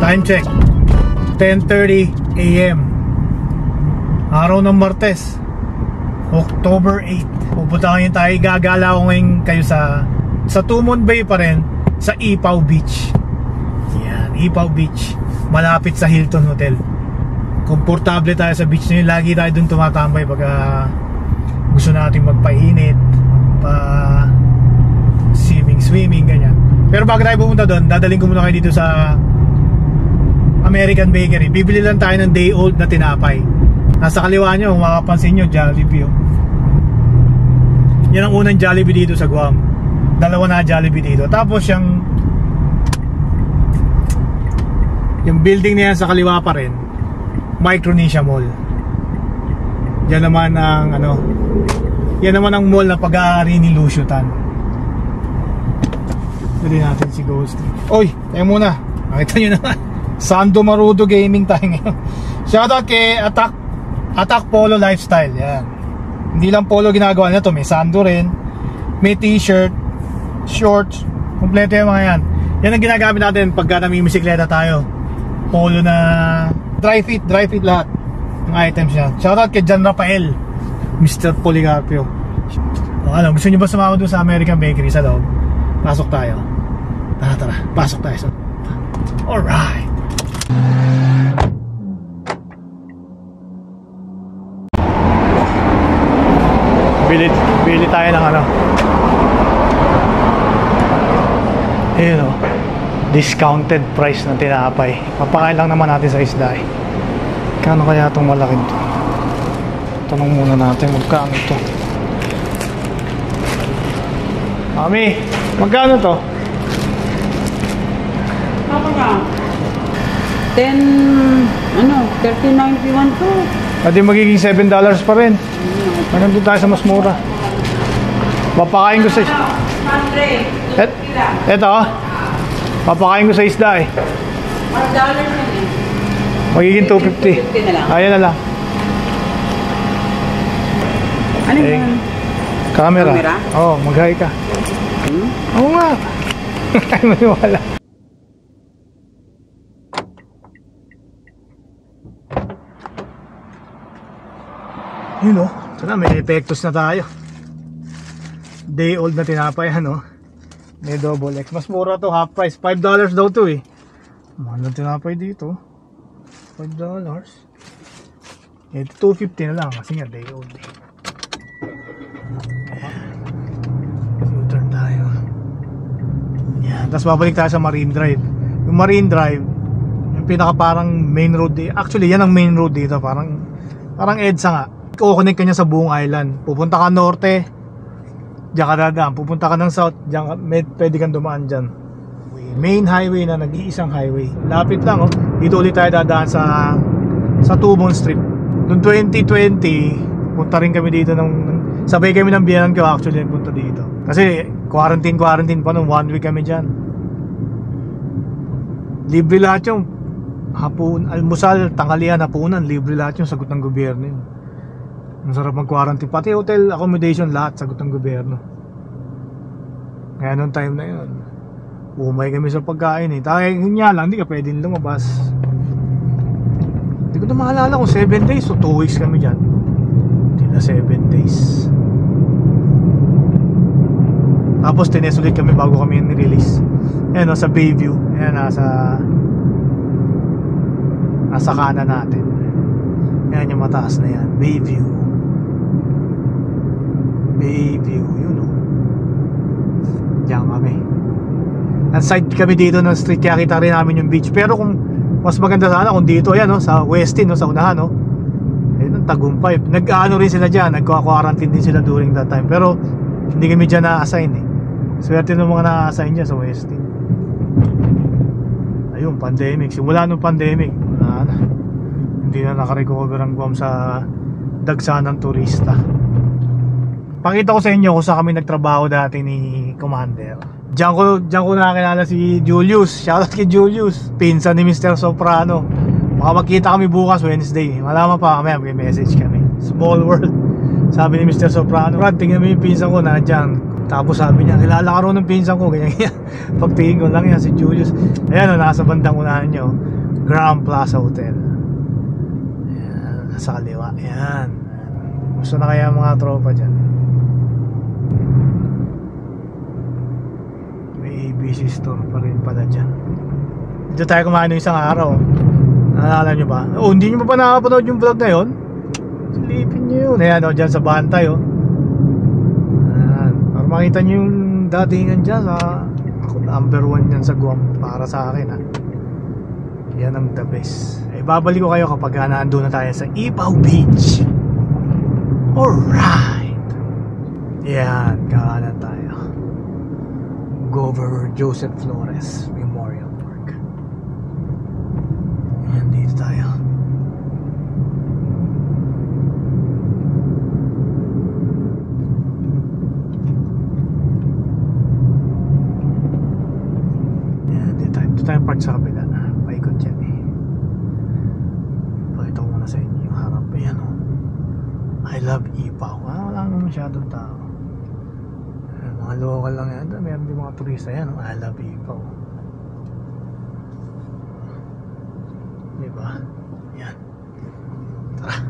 Time check 10:30 AM. Araw ng Martes, October 8. Pupunta tayo, gagala ko ngayon kayo sa Tumon Bay pa rin, sa Ipaw Beach. Yan, Ipaw Beach, malapit sa Hilton Hotel. Komportable tayo sa beach na yun. Lagi tayo dun tumatambay pag gusto natin magpainit, swimming, ganyan. Pero bago tayo pumunta doon, dadaling ko muna kayo dito sa American Bakery. Bibili lang tayo ng day old na tinapay. Nasa kaliwa nyo, kung makapansin nyo, Jollibee. Yan ang unang Jollibee dito sa Guam. Dalawa na Jollibee dito. Tapos yung building na yan sa kaliwa pa rin, Micronesia Mall. Yan naman ang mall na pag-aari ni Lucio Tan. Dali natin si Ghost. Oy, tayo muna. Nakita nyo naman, Sando Marudo Gaming tayo ngayon. Shoutout kay Attack Polo Lifestyle. Yan. Hindi lang polo ginagawa niya to, may sando rin, may t-shirt, shorts, kompleto yung mga yan. Yan ang ginagamit natin pagka namimisikleta tayo. Polo na dry fit lahat ng items niya. Shoutout kay John Rafael, Mr. Policarpio. Gusto nyo ba sumama doon sa American Bakery sa loob? Pasok tayo. Tara, pasok tayo. Alright. Bili tayo ng ayun discounted price ng tinapay. Papakain lang naman natin sa isda eh. Kano kaya itong malaki ito? Tanong muna natin magkano ito. Mami, magkano to? Kapag 13.91 to. Pwede magiging $7 pa rin. Nandun tayo sa mas mura. Papakain ko sa eto, papakain ko sa isda eh. $5 yan eh. Magiging 250 na lang. Ayan na lang. Ano yun? Camera? Oo, mag-hi ka. Oo nga. Ay maniwala. Yun o, sana may epektos na tayo. Day old na tinapay may double X. Mas mura to, half price, $5 daw to eh. Mahal na tinapay dito, $5. Ito 250 na lang kasi nga day old eh. U-turn tayo. Yan, tapos babalik tayo sa Marine Drive. Yung Marine Drive, yung pinaka parang main road eh. Actually yan ang main road dito, parang EDSA nga. Kukonek ka niya sa buong island. Pupunta ka norte, diyan ka dadaan. Pupunta ka ng south, diyan pwede kang dumaan dyan. Main highway na, nag-iisang highway. Lapit lang Dito ulit tayo dadaan sa Tumon Street. Noong 2020 punta rin kami dito sabay kami ng biyanan ko actually punta dito. Kasi quarantine pa nung 1 week kami dyan. Libre lahat yung hapon, almusal, tanghalian, hapunan. Libre lahat yung sagot ng gobyerno yun. Ang sarap mag-quarantine. Pati hotel accommodation, lahat sagot ng gobyerno. Kaya noong time na yun, umay kami sa pagkain eh. Tayo nga lang, hindi ka pwedeng lumabas. Hindi ko na maalala kung 7 days o 2 weeks kami dyan. Hindi na 7 days. Tapos tinest ulit kami bago kami nirelease. Ayan sa Bayview. Ayan nasa kanan natin. Ayan yung mataas na yan, Bayview. Yun diyan kami. Side kami dito ng street, kaya kita rin namin yung beach. Pero kung mas maganda sana kung dito, ayan sa Westin, sa unahan ayun ang Tagumpay. Nag-ano rin sila dyan, nagka-quarantine din sila during that time. Pero hindi kami dyan na-assign eh. Swerte ng mga na-assign dyan sa Westin. Ayun, pandemic. Simula nung pandemic, wala na. Hindi na nakarecover ang Guam sa dagsa ng turista. Pakita ko sa inyo kung saan kami nagtrabaho dati ni Commander. Diyan ko nakakilala si Julius. Shoutout kay Julius, pinsan ni Mr. Soprano. Baka magkita kami bukas Wednesday. Malaman pa kami, may message kami. Small world. Sabi ni Mr. Soprano, Brad, tingnan mo yung pinsan ko na dyan. Tapos sabi niya, kilala ka rin ng pinsan ko, ganyan yan. Pagtingin ko lang yan, si Julius. Ayan o, nasa bandang unahan nyo, Grand Plaza Hotel. Ayan, sa kaliwa. Ayan. Gusto na kaya mga tropa dyan. May ABC store pa rin pala dyan. Dito tayo kumain ng isang araw. Naalala nyo ba? Oh, hindi nyo pa nakapanood yung vlog na yun? Silipin nyo yun. Ayan o, dyan sa bantay o. Para makita nyo yung datingan dyan sa, ako number 1 yan sa Guam para sa akin ha. Yan ang the best. Eh babalik ko kayo kapag nandun na tayo sa Ibaw Beach. Alright. Yan, kakanan tayo. Governor Joseph Flores Memorial Park. Yan, dito tayo. Tayo part sa kabila, paikot yan eh. Pakita ko muna sa inyo yung harap. Ayan o, I love Ipaw. Wala naman masyadong tao. Mga local lang yan. Meron din mga turista yan o, I love Ipaw. Diba? Yan. Tara,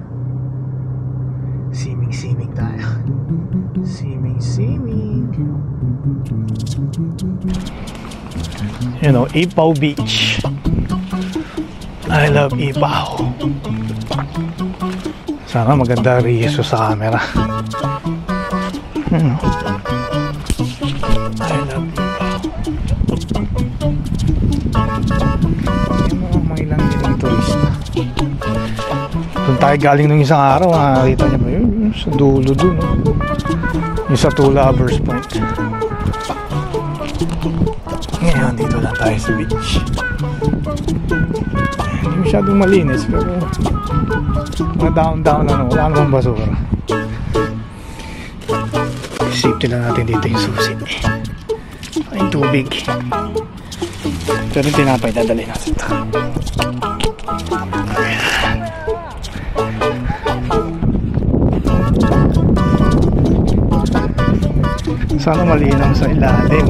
siming tayo. Siming you know, Ipaw Beach. I love Ipaw. Sana maganda riso sa camera. I love Ipaw. Yung mga ilang turista. Doon tayo galing nung isang araw. Nakakita niyo ba yun? Yung sa dulo dun, no? Yung sa Two Lovers Point. Ngayon, dito lang tayo sa beach. Hindi masyadong malinis, pero mga down lang, wala namang basura. Safety lang natin dito yung susi. Ay, tubig. Pero yung tinapay, dadali natin ito. Sana malinaw sa ilalim.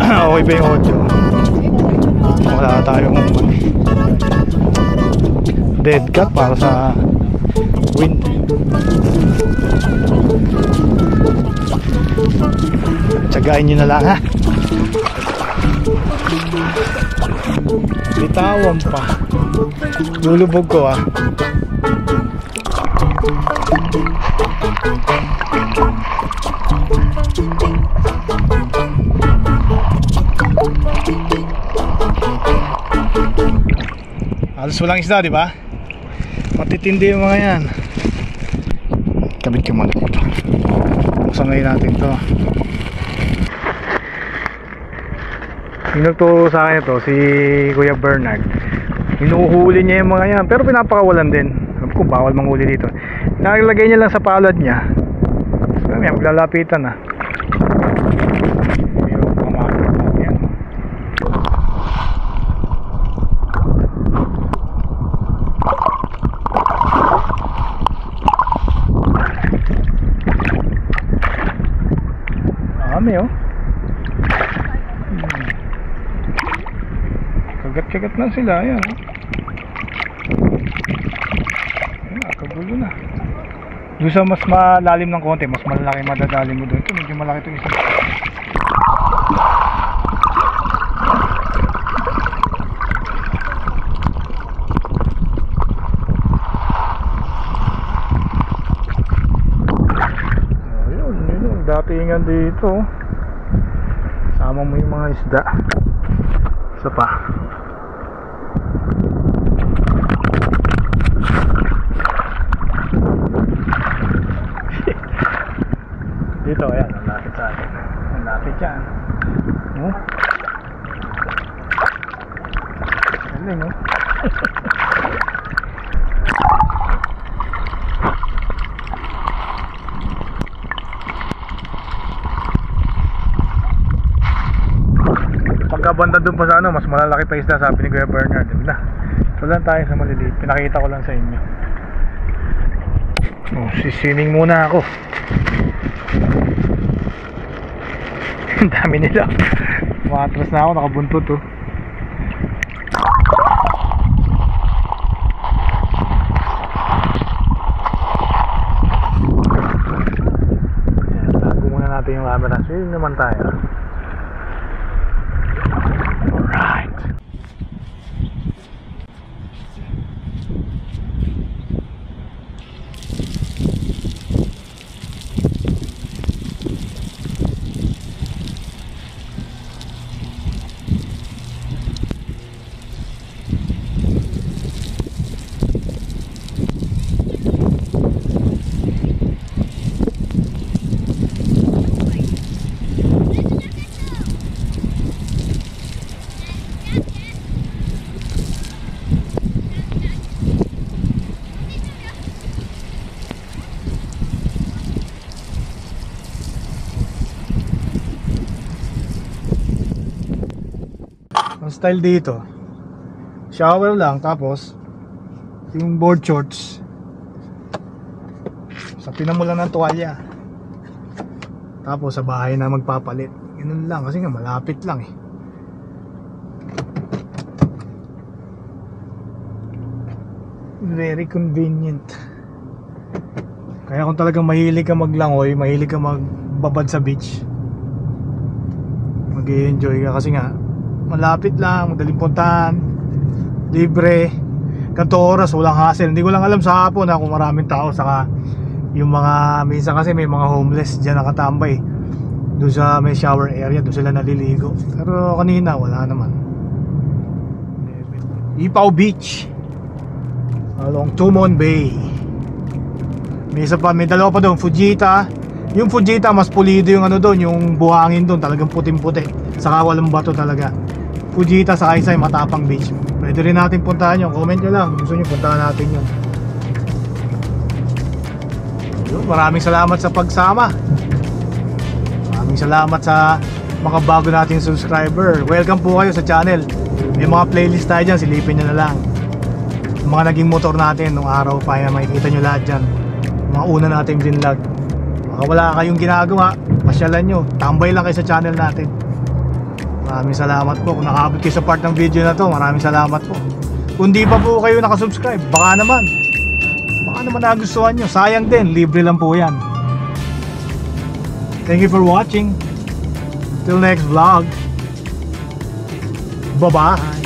Okay ba yung audio? Wala tayong dead cat para sa wind. Tsagain nyo na lang ha. Bitawan pa. Lulubog ko ha. Halos walang isda, di ba? Matitindi yung mga yan. Kabit ko muna dito. Buksan ngayon natin to. Sinugto sa akin ito, si Kuya Bernard. Hinuhuli niya yung mga yan, pero pinapakawalan din. Sabi ko, bawal manghuli dito. Nakalagay niya lang sa palad niya. So, may maglalapitan na. Dami oh. Kagat-kagat lang sila, ayan oh. Ayan, kagulo na. Doon sa mas malalim ng konti, mas malaki madadali mo doon. Ito medyo malaki ito isa. Datingan dito. Sama mo yung mga isda. Isa pa. Dito, ayan, ang lapit sa akin. Ang lapit yan. Galing, no? Pagkabanda dun pa sa ano, mas malalaki pa isda, sabi ni Kuya Bernard. Diba? So lang tayo sa maliliit. Pinakita ko lang sa inyo. Oh, sisining muna ako. Ang dami nila. Matras na ako, nakabuntot oh. Ayan, tago muna natin yung camera. Swimming naman tayo. Alright. Ang style dito, shower lang, tapos yung board shorts sapinan mo lang ng tuwalya, tapos sa bahay na magpapalit. Ganun lang kasi nga malapit lang eh. Very convenient. Kaya kung talagang mahilig ka maglangoy, mahilig ka magbabad sa beach, mag-i-enjoy ka kasi nga malapit lang, madaling puntahan, libre, ganito oras, walang hassle. Hindi ko lang alam sa hapon kung maraming tao, saka yung mga, minsan kasi may mga homeless dyan nakatambay doon sa may shower area, doon sila naliligo. Pero kanina wala naman. Ipaw Beach along Tumon Bay. May isa pa, may dalawa pa doon, Fujita. Yung Fujita mas pulido yung ano doon, yung buhangin doon talagang puting-puti, saka walang bato talaga. Fujita sa Kaysay, Matapang Beach. Pwede rin natin puntahan yun. Comment nyo lang, gusto nyo puntahan natin yun. Maraming salamat sa pagsama. Maraming salamat sa mga bago nating subscriber. Welcome po kayo sa channel. May mga playlist tayo dyan, silipin nyo na lang. Mga naging motor natin nung araw pa yan, makikita nyo lahat dyan. Mga una nating vlog. Baka wala kayong ginagawa, pasyalan nyo, tambay lang kayo sa channel natin. Maraming salamat po. Kung nakaabot kayo sa part ng video na to, maraming salamat po. Kung di pa po kayo nakasubscribe, baka naman nagustuhan nyo. Sayang din, libre lang po yan. Thank you for watching. Till next vlog. Bye bye.